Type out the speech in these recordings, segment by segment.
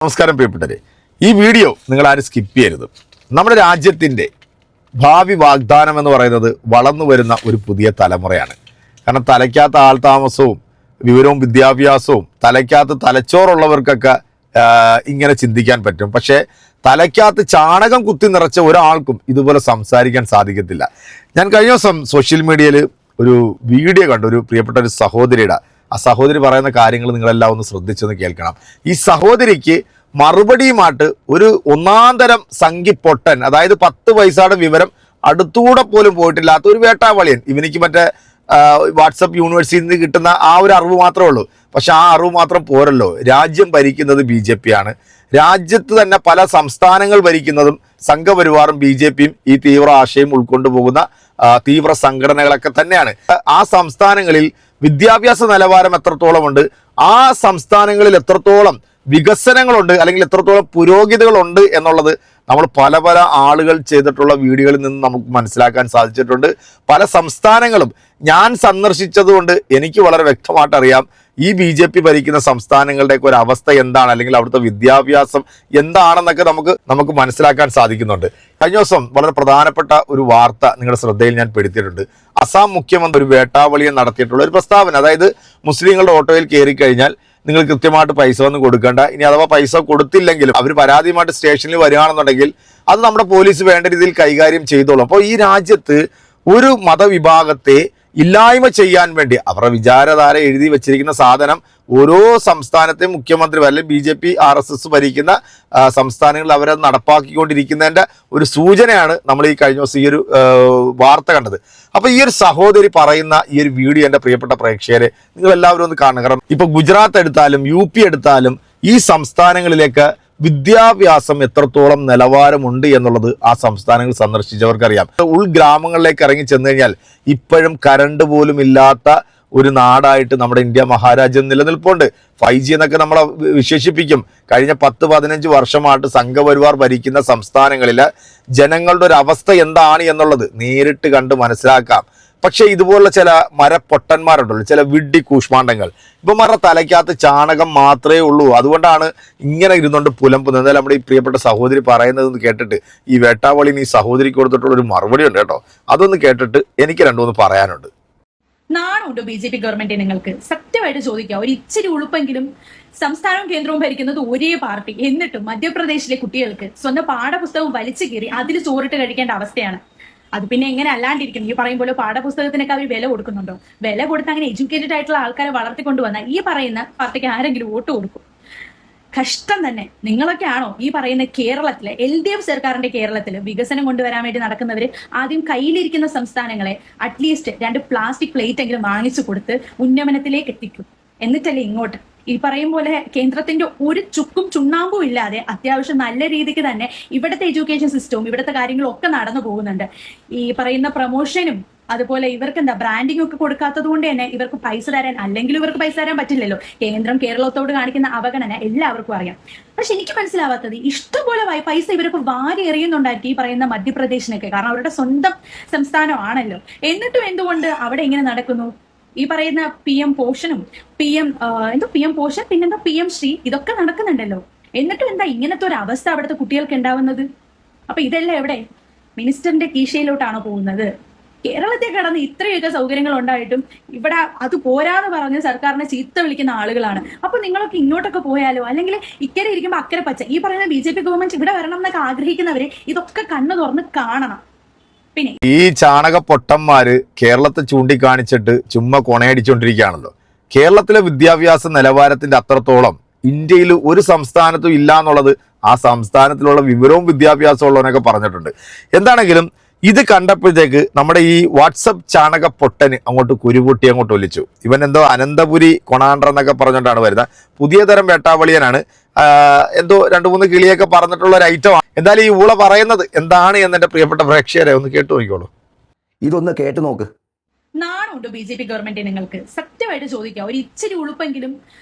നമസ്കാരം പ്രിയപ്പെട്ടവരെ, ഈ വീഡിയോ നിങ്ങൾ ആരും സ്കിപ്പ് ചെയ്യരുത്. നമ്മുടെ രാജ്യത്തിൻ്റെ ഭാവി വാഗ്ദാനം എന്ന് പറയുന്നത് വളർന്നു വരുന്ന ഒരു പുതിയ തലമുറയാണ്. കാരണം തലയ്ക്കകത്ത് ആൾതാമസവും വിവരവും വിദ്യാഭ്യാസവും തലയ്ക്കകത്ത് തലച്ചോറുള്ളവർക്കൊക്കെ ഇങ്ങനെ ചിന്തിക്കാൻ പറ്റും. പക്ഷേ തലയ്ക്കകത്ത് ചാണകം കുത്തി നിറച്ച ഒരാൾക്കും ഇതുപോലെ സംസാരിക്കാൻ സാധിക്കത്തില്ല. ഞാൻ കഴിഞ്ഞ ദിവസം സോഷ്യൽ മീഡിയയിൽ ഒരു വീഡിയോ കണ്ടു. ഒരു പ്രിയപ്പെട്ട ഒരു സഹോദരിയുടെ, ആ സഹോദരി പറയുന്ന കാര്യങ്ങൾ നിങ്ങളെല്ലാം ഒന്ന് ശ്രദ്ധിച്ചൊന്ന് കേൾക്കണം. ഈ സഹോദരിക്ക് മറുപടിയുമായിട്ട് ഒരു ഒന്നാന്തരം സംഘിപ്പൊട്ടൻ, അതായത് 10 പൈസയുടെ വിവരം അടുത്തൂടെ പോലും പോയിട്ടില്ലാത്ത ഒരു വേട്ടാവളിയൻ. ഇവനിക്ക് മറ്റേ വാട്സപ്പ് യൂണിവേഴ്സിറ്റിയിൽ നിന്ന് കിട്ടുന്ന ആ ഒരു അറിവ് മാത്രമേ ഉള്ളൂ. പക്ഷെ ആ അറിവ് മാത്രം പോരല്ലോ. രാജ്യം ഭരിക്കുന്നത് BJP ആണ്. രാജ്യത്ത് തന്നെ പല സംസ്ഥാനങ്ങൾ ഭരിക്കുന്നതും സംഘപരിവാറും BJPയും ഈ തീവ്ര ആശയം ഉൾക്കൊണ്ടുപോകുന്ന തീവ്ര സംഘടനകളൊക്കെ തന്നെയാണ്. ആ സംസ്ഥാനങ്ങളിൽ വിദ്യാഭ്യാസ നിലവാരം എത്രത്തോളം ഉണ്ട്, ആ സംസ്ഥാനങ്ങളിൽ എത്രത്തോളം വികസനങ്ങളുണ്ട്, അല്ലെങ്കിൽ എത്രത്തോളം പുരോഗതികളുണ്ട് എന്നുള്ളത് നമ്മൾ പല പല ആളുകൾ ചെയ്തിട്ടുള്ള വീഡിയോകളിൽ നിന്ന് നമുക്ക് മനസ്സിലാക്കാൻ സാധിച്ചിട്ടുണ്ട്. പല സംസ്ഥാനങ്ങളും ഞാൻ സന്ദർശിച്ചതുകൊണ്ട് എനിക്ക് വളരെ വ്യക്തമായിട്ട് അറിയാം ഈ BJP ഭരിക്കുന്ന സംസ്ഥാനങ്ങളുടെയൊക്കെ ഒരു അവസ്ഥ എന്താണ്, അല്ലെങ്കിൽ അവിടുത്തെ വിദ്യാഭ്യാസം എന്താണെന്നൊക്കെ നമുക്ക് മനസ്സിലാക്കാൻ സാധിക്കുന്നുണ്ട്. കഴിഞ്ഞ ദിവസം വളരെ പ്രധാനപ്പെട്ട ഒരു വാർത്ത നിങ്ങളുടെ ശ്രദ്ധയിൽ ഞാൻ പെടുത്തിയിട്ടുണ്ട്. അസാം മുഖ്യമന്ത്രി ഒരു വേട്ടാവളിയെ നടത്തിയിട്ടുള്ള ഒരു പ്രസ്താവന, അതായത് മുസ്ലിങ്ങളുടെ ഓട്ടോയിൽ കയറി കഴിഞ്ഞാൽ നിങ്ങൾ കൃത്യമായിട്ട് പൈസ ഒന്നും കൊടുക്കേണ്ട, ഇനി അഥവാ പൈസ കൊടുത്തില്ലെങ്കിലും അവർ പരാതിയുമായിട്ട് സ്റ്റേഷനിൽ വരികയാണെന്നുണ്ടെങ്കിൽ അത് നമ്മുടെ പോലീസ് വേണ്ട രീതിയിൽ കൈകാര്യം ചെയ്തോളും. അപ്പോൾ ഈ രാജ്യത്ത് ഒരു മതവിഭാഗത്തെ ഇല്ലായ്മ ചെയ്യാൻ വേണ്ടി അവരുടെ വിചാരധാര എഴുതി വെച്ചിരിക്കുന്ന സാധനം ഓരോ സംസ്ഥാനത്തെ മുഖ്യമന്ത്രി അല്ലെങ്കിൽ BJP RSS ഭരിക്കുന്ന സംസ്ഥാനങ്ങളിൽ അവരത് നടപ്പാക്കിക്കൊണ്ടിരിക്കുന്നതിൻ്റെ ഒരു സൂചനയാണ് നമ്മൾ ഈ കഴിഞ്ഞ ദിവസം ഈ ഒരു വാർത്ത കണ്ടത്. അപ്പോൾ ഈ ഒരു സഹോദരി പറയുന്ന ഈ ഒരു വീഡിയോ എൻ്റെ പ്രിയപ്പെട്ട പ്രേക്ഷകരെ നിങ്ങൾ എല്ലാവരും ഒന്ന് കാണണം. കാരണം ഇപ്പോൾ ഗുജറാത്ത് എടുത്താലും UP എടുത്താലും ഈ സംസ്ഥാനങ്ങളിലേക്ക് വിദ്യാഭ്യാസം എത്രത്തോളം നിലവാരമുണ്ട് എന്നുള്ളത് ആ സംസ്ഥാനങ്ങൾ സന്ദർശിച്ചവർക്കറിയാം. ഉൾഗ്രാമങ്ങളിലേക്ക് ഇറങ്ങി ചെന്ന് കഴിഞ്ഞാൽ ഇപ്പോഴും കറണ്ട് പോലും ഇല്ലാത്ത ഒരു നാടായിട്ട് നമ്മുടെ ഇന്ത്യ മഹാരാജ്യം നിലനിൽപ്പുണ്ട്. 5G എന്നൊക്കെ നമ്മളെ വിശേഷിപ്പിക്കും. കഴിഞ്ഞ 10-15 വർഷമായിട്ട് സംഘപരിവാർ ഭരിക്കുന്ന സംസ്ഥാനങ്ങളിൽ ജനങ്ങളുടെ ഒരു അവസ്ഥ എന്താണ് എന്നുള്ളത് നേരിട്ട് കണ്ട് മനസ്സിലാക്കാം. പക്ഷേ ഇതുപോലുള്ള ചില മരപ്പൊട്ടന്മാരുണ്ടല്ലോ, ചില വിഡ്ഢി കൂഷ്മാണ്ഡങ്ങൾ, ഇവന്മാരുടെ തലയ്ക്കകത്ത് ചാണകം മാത്രമേ ഉള്ളൂ. അതുകൊണ്ടാണ് ഇങ്ങനെ ഇരുന്നുകൊണ്ട് പുലമ്പുന്നത്. എന്തായാലും നമ്മുടെ ഈ പ്രിയപ്പെട്ട സഹോദരി പറയുന്നതെന്ന് കേട്ടിട്ട് ഈ വേട്ടാവളിന് ഈ സഹോദരിക്ക് കൊടുത്തിട്ടുള്ള ഒരു മറുപടി ഉണ്ട് കേട്ടോ. അതൊന്ന് കേട്ടിട്ട് എനിക്ക് രണ്ടുമൂന്ന് പറയാനുണ്ട്. നാണുണ്ടോ BJP ഗവൺമെന്റ്? നിങ്ങൾക്ക് സത്യമായിട്ട് ചോദിക്കാം, ഒരു ഇച്ചിരി ഉളുപ്പെങ്കിലും. സംസ്ഥാനവും കേന്ദ്രവും ഭരിക്കുന്നത് ഒരേ പാർട്ടി, എന്നിട്ടും മധ്യപ്രദേശിലെ കുട്ടികൾക്ക് സ്വന്തം പാഠപുസ്തകം വലിച്ചു കീറി അതിൽ ചോറിട്ട് കഴിക്കേണ്ട അവസ്ഥയാണ്. അത് പിന്നെ എങ്ങനെ അല്ലാണ്ടിരിക്കും? ഈ പറയുമ്പോൾ പാഠപുസ്തകത്തിനൊക്കെ അവർ വില കൊടുക്കുന്നുണ്ടോ? വില കൊടുത്ത് അങ്ങനെ എഡ്യൂക്കേറ്റഡ് ആയിട്ടുള്ള ആൾക്കാരെ വളർത്തിക്കൊണ്ടുവന്ന ഈ പറയുന്ന പാർട്ടിക്ക് ആരെങ്കിലും വോട്ട് കൊടുക്കും? കഷ്ടം തന്നെ. നിങ്ങളൊക്കെ ആണോ ഈ പറയുന്ന കേരളത്തിലെ LDF സർക്കാരിന്റെ കേരളത്തിൽ വികസനം കൊണ്ടുവരാൻ വേണ്ടി നടക്കുന്നവര് ആദ്യം കയ്യിലിരിക്കുന്ന സംസ്ഥാനങ്ങളെ അറ്റ്ലീസ്റ്റ് 2 പ്ലാസ്റ്റിക് പ്ലേറ്റ് എങ്കിലും വാങ്ങിച്ചു കൊടുത്ത് ഉന്നമനത്തിലേക്ക് എത്തിക്കും, എന്നിട്ടല്ലേ ഇങ്ങോട്ട് ഈ പറയും പോലെ കേന്ദ്രത്തിന്റെ ഒരു ചുക്കും ചുണ്ണാമ്പും ഇല്ലാതെ അത്യാവശ്യം നല്ല രീതിക്ക് തന്നെ ഇവിടുത്തെ എഡ്യൂക്കേഷൻ സിസ്റ്റവും ഇവിടുത്തെ കാര്യങ്ങളും ഒക്കെ നടന്നു പോകുന്നുണ്ട്. ഈ പറയുന്ന പ്രൊമോഷനും അതുപോലെ ഇവർക്ക് ബ്രാൻഡിങ് ഒക്കെ കൊടുക്കാത്തത് കൊണ്ട് തന്നെ ഇവർക്ക് പൈസ തരാൻ, അല്ലെങ്കിൽ ഇവർക്ക് പൈസ തരാൻ പറ്റില്ലല്ലോ. കേന്ദ്രം കേരളത്തോട് കാണിക്കുന്ന അവഗണന എല്ലാവർക്കും അറിയാം. പക്ഷെ എനിക്ക് മനസ്സിലാവാത്തത്, ഇഷ്ടംപോലെ പൈസ ഇവർക്ക് വാരി എറിയുന്നുണ്ടായിരിക്കും ഈ പറയുന്ന മധ്യപ്രദേശിനൊക്കെ, കാരണം അവരുടെ സ്വന്തം സംസ്ഥാനമാണല്ലോ. എന്നിട്ടും എന്തുകൊണ്ട് അവിടെ ഇങ്ങനെ നടക്കുന്നു? ഈ പറയുന്ന PM പോഷനും PM പോഷൻ പിന്നെന്താ PM ശ്രീ ഇതൊക്കെ നടക്കുന്നുണ്ടല്ലോ. എന്നിട്ടും എന്താ ഇങ്ങനത്തെ ഒരു അവസ്ഥ അവിടുത്തെ കുട്ടികൾക്ക് ഉണ്ടാവുന്നത്? അപ്പൊ ഇതെല്ലാം എവിടെ? മിനിസ്റ്ററിന്റെ കീശയിലോട്ടാണോ പോകുന്നത്? കേരളത്തെ കടന്ന് ഇത്രയൊക്കെ സൗകര്യങ്ങൾ ഉണ്ടായിട്ടും ഇവിടെ അത് പോരാന്ന് പറഞ്ഞ് സർക്കാരിനെ ചീത്ത വിളിക്കുന്ന ആളുകളാണ്. അപ്പൊ നിങ്ങളൊക്കെ ഇങ്ങോട്ടൊക്കെ പോയാലോ? അല്ലെങ്കിൽ ഇക്കരെ ഇരിക്കുമ്പോൾ അക്കരെ പച്ച. ഈ പറയുന്ന BJP ഗവൺമെന്റ് ഇവിടെ വരണം എന്നൊക്കെ ആഗ്രഹിക്കുന്നവര് ഇതൊക്കെ കണ്ണു തുറന്ന് കാണണം. പിന്നെ ഈ ചാണക പൊട്ടന്മാര് കേരളത്തെ ചൂണ്ടിക്കാണിച്ചിട്ട് ചുമ്മാ കൊണയടിച്ചുകൊണ്ടിരിക്കുകയാണല്ലോ. കേരളത്തിലെ വിദ്യാഭ്യാസ നിലവാരത്തിന്റെ അത്രത്തോളം ഇന്ത്യയിൽ ഒരു സംസ്ഥാനത്തും ഇല്ല എന്നുള്ളത് ആ സംസ്ഥാനത്തിലുള്ള വിവരവും വിദ്യാഭ്യാസവും ഉള്ളവനൊക്കെ പറഞ്ഞിട്ടുണ്ട്. എന്താണെങ്കിലും ഇത് കണ്ടപ്പോഴത്തേക്ക് നമ്മുടെ ഈ വാട്സപ്പ് ചാണക പൊട്ടന് അങ്ങോട്ട് കുരുപൊട്ടി അങ്ങോട്ട് ഒലിച്ചു. ഇവൻ എന്തോ അനന്തപുരി കൊണാണ്ടർ എന്നൊക്കെ പറഞ്ഞുകൊണ്ടാണ് വരുന്നത്. പുതിയ തരം വേട്ടാവളിയനാണ്. എന്തോ 2-3 കിളിയൊക്കെ പറഞ്ഞിട്ടുള്ള ഒരു ഐറ്റമാണ്. എന്തായാലും ഈ ഊള പറയുന്നത് എന്താണ് എന്ന് എൻ്റെ പ്രിയപ്പെട്ട പ്രേക്ഷകരെ ഒന്ന് കേട്ടു നോക്കിക്കോളൂ. ഇതൊന്ന് കേട്ടു നോക്ക്. നാണുണ്ടോ BJP ഗവൺമെന്റ്? നിങ്ങൾക്ക് സത്യമായിട്ട് ചോദിക്കാം, ഒരു ഇച്ചിരി ഉളുപ്പെങ്കിലും.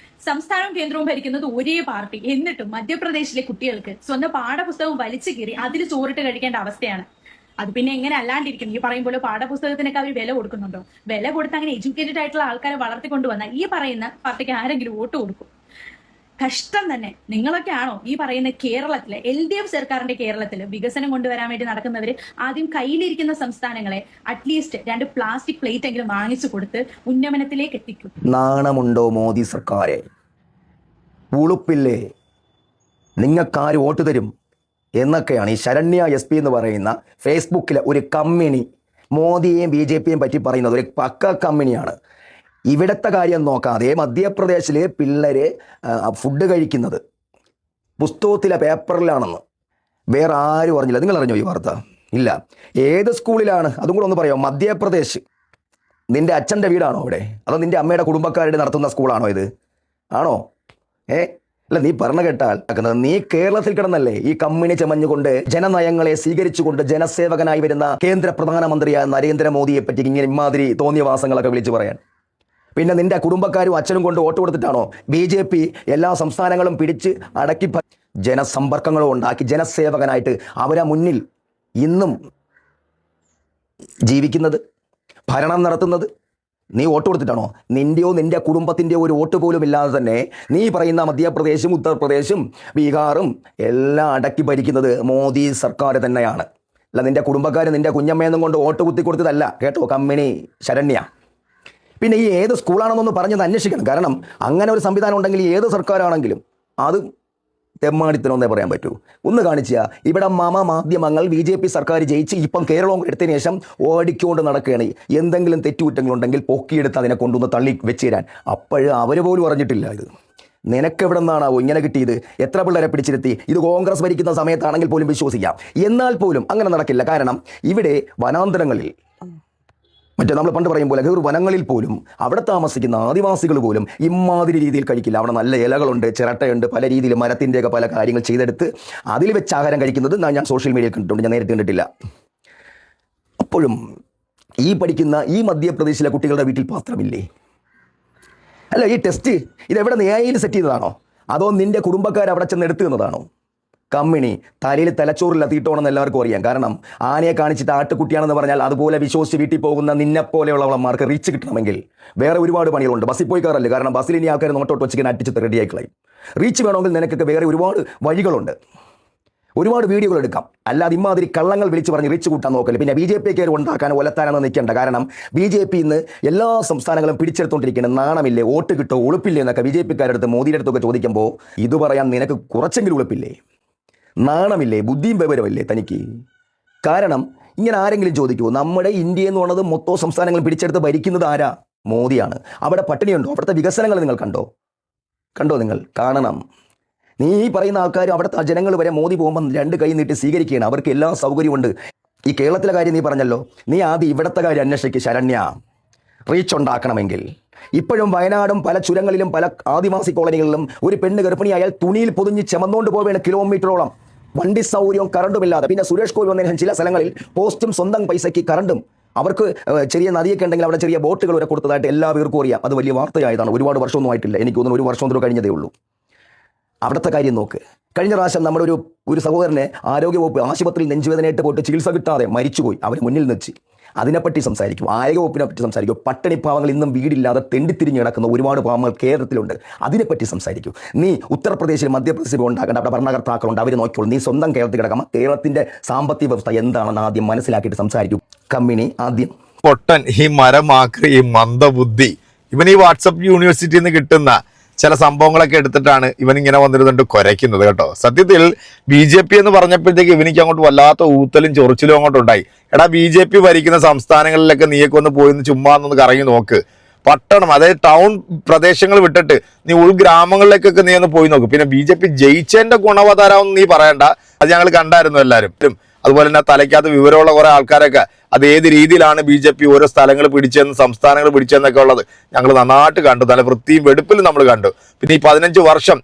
സംസ്ഥാനവും കേന്ദ്രവും ഭരിക്കുന്നത് ഒരേ പാർട്ടി, എന്നിട്ടും മധ്യപ്രദേശിലെ കുട്ടികൾക്ക് സ്വന്തം പാഠപുസ്തകം വലിച്ചു കീറി അതിൽ ചോറിട്ട് കഴിക്കേണ്ട അവസ്ഥയാണ്. അത് പിന്നെ എങ്ങനെ അല്ലാണ്ടിരിക്കും? ഈ പറയുമ്പോൾ പാഠപുസ്തകത്തിനൊക്കെ അവർ വില കൊടുക്കുന്നുണ്ടോ? വില കൊടുത്ത് അങ്ങനെ എഡ്യൂക്കേറ്റഡ് ആയിട്ടുള്ള ആൾക്കാരെ വളർത്തിക്കൊണ്ടുവന്ന ഈ പറയുന്ന പാർട്ടിക്ക് ആരെങ്കിലും വോട്ട് കൊടുക്കും? കഷ്ടം തന്നെ. നിങ്ങളൊക്കെയാണോ ഈ പറയുന്ന കേരളത്തിലെ LDF സർക്കാരിന്റെ കേരളത്തിൽ വികസനം കൊണ്ടുവരാൻ വേണ്ടി നടക്കുന്നവര് ആദ്യം കയ്യിലിരിക്കുന്ന സംസ്ഥാനങ്ങളെ അറ്റ്ലീസ്റ്റ് 2 പ്ലാസ്റ്റിക് പ്ലേറ്റ് എങ്കിലും വാങ്ങിച്ചു കൊടുത്ത് ഉന്നമനത്തിലേക്ക് എത്തിക്കും. നാണമുണ്ടോ മോദി സർക്കാരെ? ഉളുപ്പില്ലേ? നിങ്ങൾക്കാര് വോട്ട് തരും എന്നൊക്കെയാണ് ഈ ശരണ്യ SP എന്ന് പറയുന്ന ഫേസ്ബുക്കിലെ ഒരു കമ്പനി മോദിയെയും BJPയെയും പറ്റി പറയുന്നത്. ഒരു പക്ക കമ്പനിയാണ്. ഇവിടുത്തെ കാര്യം നോക്കാതെ മധ്യപ്രദേശിലെ പിള്ളേര് ഫുഡ് കഴിക്കുന്നത് പുസ്തകത്തിലെ പേപ്പറിലാണെന്ന് വേറെ ആരും അറിഞ്ഞില്ല. നിങ്ങൾ അറിഞ്ഞോ ഈ വാർത്ത? ഇല്ല. ഏത് സ്കൂളിലാണ്? അതും കൂടെ ഒന്ന് പറയാമോ? മധ്യപ്രദേശ്. നിന്റെ അച്ഛൻ്റെ വീടാണോ അവിടെ? അതോ നിന്റെ അമ്മയുടെ കുടുംബക്കാരുടെ നടത്തുന്ന സ്കൂളാണോ ഇത്? ആണോ? അല്ല, നീ പറഞ്ഞു കേട്ടാൽ നീ കേരളത്തിൽ കിടന്നല്ലേ ഈ കമ്മിണി ചമഞ്ഞുകൊണ്ട് ജനനയങ്ങളെ സ്വീകരിച്ചുകൊണ്ട് ജനസേവകനായി വരുന്ന കേന്ദ്ര പ്രധാനമന്ത്രിയായ നരേന്ദ്രമോദിയെ പറ്റി ഇങ്ങനെ ഇമാതിരി തോന്നിയവാസങ്ങളൊക്കെ വിളിച്ചു പറയാൻ? പിന്നെ നിന്റെ കുടുംബക്കാരും അച്ഛനും കൊണ്ട് വോട്ട് കൊടുത്തിട്ടാണോ BJP എല്ലാ സംസ്ഥാനങ്ങളും പിടിച്ച് അടക്കി ജനസമ്പർക്കങ്ങളും ഉണ്ടാക്കി ജനസേവകനായിട്ട് അവരെ മുന്നിൽ ഇന്നും ജീവിക്കുന്നത്, ഭരണം നടത്തുന്നത്? നീ വോട്ട് കൊടുത്തിട്ടാണോ? നിന്റെയോ നിന്റെ കുടുംബത്തിൻ്റെയോ ഒരു വോട്ട് പോലും ഇല്ലാതെ തന്നെ നീ പറയുന്ന മധ്യപ്രദേശും ഉത്തർപ്രദേശും ബീഹാറും എല്ലാം അടക്കി ഭരിക്കുന്നത് മോദി സർക്കാർ തന്നെയാണ്. അല്ല, നിന്റെ കുടുംബക്കാർ നിന്റെ കുഞ്ഞമ്മയെന്നും കൊണ്ട് വോട്ട് കുത്തി കൊടുത്തതല്ല കേട്ടോ കമ്മിണി ശരണ്യ. പിന്നെ ഈ ഏത് സ്കൂളാണെന്നൊന്ന് പറഞ്ഞത് അന്വേഷിക്കണം. കാരണം അങ്ങനെ ഒരു സംവിധാനം ഉണ്ടെങ്കിൽ ഏത് സർക്കാരാണെങ്കിലും അത് തെമ്മാടിത്തനമെന്നേ പറയാൻ പറ്റൂ. ഒന്ന് കാണിച്ചാൽ ഇവിടെ മാധ്യമങ്ങൾ BJP സർക്കാർ ജയിച്ച് ഇപ്പം കേരളവും എടുത്തതിന് ശേഷം ഓടിക്കൊണ്ട് നടക്കുകയാണ്. എന്തെങ്കിലും തെറ്റുകുറ്റങ്ങളുണ്ടെങ്കിൽ പൊക്കിയെടുത്ത് അതിനെ കൊണ്ടുവന്ന് തള്ളി വെച്ച് തരാൻ. അപ്പോഴും അവർ പോലും അറിഞ്ഞിട്ടില്ല ഇത് നിനക്കെവിടെ നിന്നാണാവോ ഇങ്ങനെ കിട്ടിയത്? എത്ര പിള്ളേരെ പിടിച്ചിരുത്തി? ഇത് കോൺഗ്രസ് ഭരിക്കുന്ന സമയത്താണെങ്കിൽ പോലും വിശ്വസിക്കാം. എന്നാൽ പോലും അങ്ങനെ നടക്കില്ല. കാരണം ഇവിടെ വനാന്തരങ്ങളിൽ മറ്റേ നമ്മൾ പണ്ട് പറയും പോലെ ഒരു വനങ്ങളിൽ പോലും അവിടെ താമസിക്കുന്ന ആദിവാസികൾ പോലും ഇമാതിരി രീതിയിൽ കഴിക്കില്ല. അവിടെ നല്ല ഇലകളുണ്ട്, ചിരട്ടയുണ്ട്, പല രീതിയിൽ മരത്തിൻ്റെയൊക്കെ പല കാര്യങ്ങൾ ചെയ്തെടുത്ത് അതിൽ വെച്ച് ആഹാരം കഴിക്കുന്നത് ഞാൻ സോഷ്യൽ മീഡിയയിൽ കണ്ടിട്ടുണ്ട്. ഞാൻ നേരിട്ട് കണ്ടിട്ടില്ല. അപ്പോഴും ഈ പഠിക്കുന്ന ഈ മധ്യപ്രദേശിലെ കുട്ടികളുടെ വീട്ടിൽ പാത്രമില്ലേ? അല്ല, ഈ ടെസ്റ്റ് ഇതെവിടെ നേയിൽ സെറ്റ് ചെയ്തതാണോ? അതോ നിന്റെ കുടുംബക്കാർ അവിടെ ചെന്ന് എടുത്തു തന്നതാണോ? കമ്മിണി തലയിൽ തലച്ചോറില്ല തീട്ടോണെന്ന് എല്ലാവർക്കും അറിയാം. കാരണം ആനയെ കാണിച്ചിട്ട് ആട്ടുകുട്ടിയാണെന്ന് പറഞ്ഞാൽ അതുപോലെ വിശ്വസിച്ച് വീട്ടിൽ പോകുന്ന നിന്നെപ്പോലെയുള്ളവന്മാർക്ക് റീച്ച് കിട്ടണമെങ്കിൽ വേറെ ഒരുപാട് പണികളുണ്ട്. ബസ്സിൽ പോയി കയറല്ലേ? കാരണം ബസ്സിൽ ഇനി ആൾക്കാർ നോട്ടോട്ട് വെച്ചിങ്ങനെ അടിച്ചിട്ട് റെഡിയായി കളയും. റീച്ച് വേണമെങ്കിൽ നിനക്കൊക്കെ വേറെ ഒരുപാട് വഴികളുണ്ട്, ഒരുപാട് വീഡിയോകൾ എടുക്കാം. അല്ലാതെ ഇമാതിരി കള്ളങ്ങൾ വിളിച്ച് പറഞ്ഞ് റീച്ച് കൂട്ടാൻ നോക്കല്ലേ. പിന്നെ BJPക്കാർ ഉണ്ടാക്കാൻ ഒലത്താനെന്ന് നിൽക്കേണ്ട. കാരണം BJP ഇന്ന് എല്ലാ സംസ്ഥാനങ്ങളും പിടിച്ചെടുത്തോണ്ടിരിക്കുന്നത് നാണമില്ലേ, വോട്ട് കിട്ടോ, ഉളുപ്പില്ലേ എന്നൊക്കെ BJPക്കാരുടെ അടുത്ത് മോദിയുടെ അടുത്തൊക്കെ ചോദിക്കുമ്പോൾ ഇത് പറയാൻ നിനക്ക് കുറച്ചെങ്കിലും ഉളുപ്പില്ലേ, നാണമില്ലേ, ബുദ്ധിയും വിവരമില്ലേ തനിക്ക്? കാരണം ഇങ്ങനെ ആരെങ്കിലും ചോദിക്കുമോ? നമ്മുടെ ഇന്ത്യ എന്ന് പറയുന്നത് മൊത്തം സംസ്ഥാനങ്ങൾ പിടിച്ചെടുത്ത് ഭരിക്കുന്നത് ആരാ? മോദിയാണ്. അവിടെ പട്ടിണിയുണ്ടോ? അവിടുത്തെ വികസനങ്ങൾ നിങ്ങൾ കണ്ടോ? നിങ്ങൾ കാണണം. നീ ഈ പറയുന്ന ആൾക്കാർ അവിടുത്തെ ജനങ്ങൾ വരെ മോദി പോകുമ്പോൾ 2 കൈ നീട്ടി സ്വീകരിക്കുകയാണ്. അവർക്ക് എല്ലാ സൗകര്യമുണ്ട്. ഈ കേരളത്തിലെ കാര്യം നീ പറഞ്ഞല്ലോ, നീ ആദ്യം ഇവിടുത്തെ കാര്യം അന്വേഷിക്കുക ശരണ്യ. റീച്ച് ഉണ്ടാക്കണമെങ്കിൽ ഇപ്പോഴും വയനാടും പല ചുരങ്ങളിലും പല ആദിവാസി കോളനികളിലും ഒരു പെണ്ണ് ഗർഭിണിയായാൽ തുണിയിൽ പൊതിഞ്ഞ് ചമന്നുകൊണ്ട് പോവുകയാണ് കിലോമീറ്ററോളം. വണ്ടി സൗകര്യവും കറണ്ടുമില്ലാതെ. പിന്നെ സുരേഷ് ഗോപി വന്നതിന് ചില സ്ഥലങ്ങളിൽ പോസ്റ്റും സ്വന്തം പൈസയ്ക്ക് കറണ്ടും അവർക്ക് ചെറിയ നദിയൊക്കെ ഉണ്ടെങ്കിൽ അവിടെ ചെറിയ ബോട്ടുകൾ വരെ കൊടുത്തതായിട്ട് എല്ലാവർക്കും അറിയാം. അത് വലിയ വാർത്തയായതാണ്. ഒരുപാട് വർഷമൊന്നും ആയിട്ടില്ല. എനിക്ക് തോന്നുന്നു 1 വർഷം തൊട്ട് കഴിഞ്ഞതേ ഉള്ളൂ. അവിടുത്തെ കാര്യം നോക്ക്. കഴിഞ്ഞ പ്രാവശ്യം നമ്മുടെ ഒരു സഹോദരനെ ആരോഗ്യവകുപ്പ് ആശുപത്രിയിൽ നെഞ്ചുവേദനയായിട്ട് പോയിട്ട് ചികിത്സ കിട്ടാതെ മരിച്ചുപോയി. അവർ മുന്നിൽ വെച്ച് അതിനെപ്പറ്റി സംസാരിക്കും. ആരോഗ്യവകുപ്പിനെ പറ്റി സംസാരിക്കും. പട്ടിണിപ്പാവങ്ങൾ ഇന്നും വീടില്ലാതെ തെണ്ടിത്തിരിഞ്ഞ് കിടക്കുന്ന ഒരുപാട് പാവങ്ങൾ കേരളത്തിലുണ്ട്. അതിനെപ്പറ്റി സംസാരിക്കും. നീ ഉത്തർപ്രദേശിൽ മധ്യപ്രദേശിൽ ഉണ്ടാക്കേണ്ട അവിടെ ഭരണകർത്താക്കളുണ്ട്, അവർ നോക്കിക്കോളും. നീ സ്വന്തം കേരളത്തിൽ കിടക്കാം. കേരളത്തിൻ്റെ സാമ്പത്തിക വ്യവസ്ഥ എന്താണെന്ന് ആദ്യം മനസ്സിലാക്കിയിട്ട് സംസാരിക്കും. കമ്മിണി ആദ്യം പൊട്ടൻ, ഈ മരമാക്രി, ഈ മന്ദബുദ്ധി, ഇവൻ ഈ വാട്സപ്പ് യൂണിവേഴ്സിറ്റിയിൽ നിന്ന് കിട്ടുന്ന ചില സംഭവങ്ങളൊക്കെ എടുത്തിട്ടാണ് ഇവൻ ഇങ്ങനെ വന്നിരുന്നുണ്ട് കുരയ്ക്കുന്നത് കേട്ടോ. സത്യത്തിൽ BJP എന്ന് പറഞ്ഞപ്പോഴത്തേക്ക് ഇവനിക്ക് അങ്ങോട്ട് വല്ലാത്ത ഊത്തലും ചൊറിച്ചിലും അങ്ങോട്ട് ഉണ്ടായി. എടാ, BJP ഭരിക്കുന്ന സംസ്ഥാനങ്ങളിലൊക്കെ നീയൊക്കെ ഒന്ന് പോയിന്ന് ചുമ്മാ ഒന്ന് കറങ്ങി നോക്ക്. പട്ടണം, അതായത് ടൗൺ പ്രദേശങ്ങൾ വിട്ടിട്ട് നീ ഉൾഗ്രാമങ്ങളിലേക്കൊക്കെ നീ ഒന്ന് പോയി നോക്ക്. പിന്നെ BJP ജയിച്ചതിന്റെ ഗുണവതാരാവെന്ന് നീ പറയണ്ട, അത് ഞങ്ങൾ കണ്ടായിരുന്നു എല്ലാവരും. അതുപോലെ തന്നെ തലയ്ക്കകത്ത് വിവരമുള്ള കുറെ ആൾക്കാരൊക്കെ അത് ഏത് രീതിയിലാണ് BJP ഓരോ സ്ഥലങ്ങൾ പിടിച്ചെന്ന്, സംസ്ഥാനങ്ങൾ പിടിച്ചെന്നൊക്കെ ഉള്ളത് ഞങ്ങൾ നന്നായിട്ട് കണ്ടു. നല്ല വൃത്തിയും വെടുപ്പിലും നമ്മൾ കണ്ടു. പിന്നെ ഈ 15 വർഷം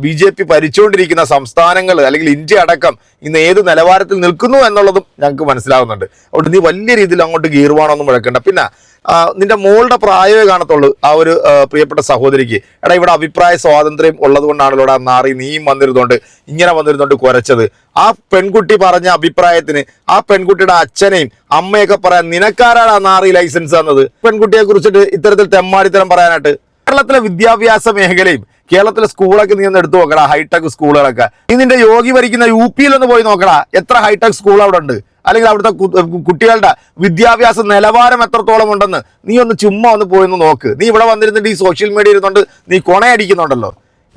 BJP ഭരിച്ചുകൊണ്ടിരിക്കുന്ന സംസ്ഥാനങ്ങൾ അല്ലെങ്കിൽ ഇന്ത്യ അടക്കം ഇന്ന് ഏത് നിലവാരത്തിൽ നിൽക്കുന്നു എന്നുള്ളതും ഞങ്ങൾക്ക് മനസ്സിലാവുന്നുണ്ട്. അതുകൊണ്ട് നീ വലിയ രീതിയിൽ അങ്ങോട്ട് ഗീർവാണമൊന്നും മുഴക്കണ്ട. പിന്നെ നിന്റെ മോളുടെ പ്രായമേ കാണത്തുള്ളൂ ആ ഒരു പ്രിയപ്പെട്ട സഹോദരിക്ക്. എടാ, ഇവിടെ അഭിപ്രായ സ്വാതന്ത്ര്യം ഉള്ളത് കൊണ്ടാണല്ലോ ഇവിടെ നാറി നീയും വന്നിരുന്നോണ്ട് കുരച്ചത്. ആ പെൺകുട്ടി പറഞ്ഞ അഭിപ്രായത്തിന് ആ പെൺകുട്ടിയുടെ അച്ഛനെയും അമ്മയൊക്കെ പറയാൻ നിനക്കാരാണ് ആ നാറി ലൈസൻസ് തന്നത്? പെൺകുട്ടിയെ കുറിച്ചിട്ട് ഇത്തരത്തിൽ തെമ്മാടിത്തരം പറയാനായിട്ട്. കേരളത്തിലെ വിദ്യാഭ്യാസ മേഖലയും കേരളത്തിലെ സ്കൂളൊക്കെ നീ ഒന്ന് എടുത്തു നോക്കടാ, ഹൈടെക് സ്കൂളുകളൊക്കെ. നീ നിന്റെ യോഗി ഭരിക്കുന്ന UP-യിലൊന്ന് പോയി നോക്കടാ, എത്ര ഹൈടെക് സ്കൂൾ അവിടെ ഉണ്ട്. അല്ലെങ്കിൽ അവിടുത്തെ കുട്ടികളുടെ വിദ്യാഭ്യാസ നിലവാരം എത്രത്തോളം ഉണ്ടെന്ന് നീ ഒന്ന് ചുമ്മാ ഒന്ന് പോയി ഒന്ന് നോക്ക്. നീ ഇവിടെ വന്നിരുന്നിട്ട് ഈ സോഷ്യൽ മീഡിയ ഇരുന്നുകൊണ്ട് നീ കൊണയടിക്കുന്നുണ്ടല്ലോ.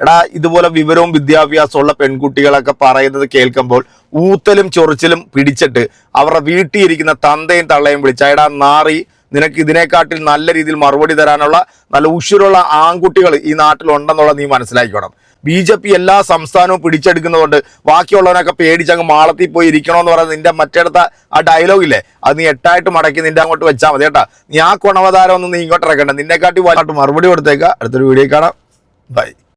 എടാ, ഇതുപോലെ വിവരവും വിദ്യാഭ്യാസമുള്ള പെൺകുട്ടികളൊക്കെ പറയുന്നത് കേൾക്കുമ്പോൾ ഊത്തലും ചൊറിച്ചിലും പിടിച്ചിട്ട് അവരുടെ വീട്ടിൽ ഇരിക്കുന്ന തന്തയും തള്ളയും വിളിച്ച, എടാ നാറി, നിനക്ക് ഇതിനെക്കാട്ടിൽ നല്ല രീതിയിൽ മറുപടി തരാനുള്ള നല്ല ഉശിരുള്ള ആൺകുട്ടികൾ ഈ നാട്ടിലുണ്ടെന്നുള്ളത് നീ മനസ്സിലാക്കിക്കണം. BJP എല്ലാ സംസ്ഥാനവും പിടിച്ചെടുക്കുന്നതുകൊണ്ട് ബാക്കിയുള്ളവനൊക്കെ പേടിച്ചങ്ങ് മാളത്തിൽ പോയി ഇരിക്കണമെന്ന് പറയുന്നത് നിന്റെ മറ്റേടത്ത ആ ഡയലോഗില്ലേ, അത് നീ 8ആയിട്ട് മടക്കി നിന്റെ അങ്ങോട്ട് വെച്ചാൽ മതി കേട്ടാ. നീ ആ ഗുണവതാരം ഒന്നും നീ ഇങ്ങോട്ട് ഇറക്കണ്ട. നിന്നെക്കാട്ടി മറുപടി കൊടുത്തേക്ക. അടുത്തൊരു വീഡിയോ കാണാം. ബൈ.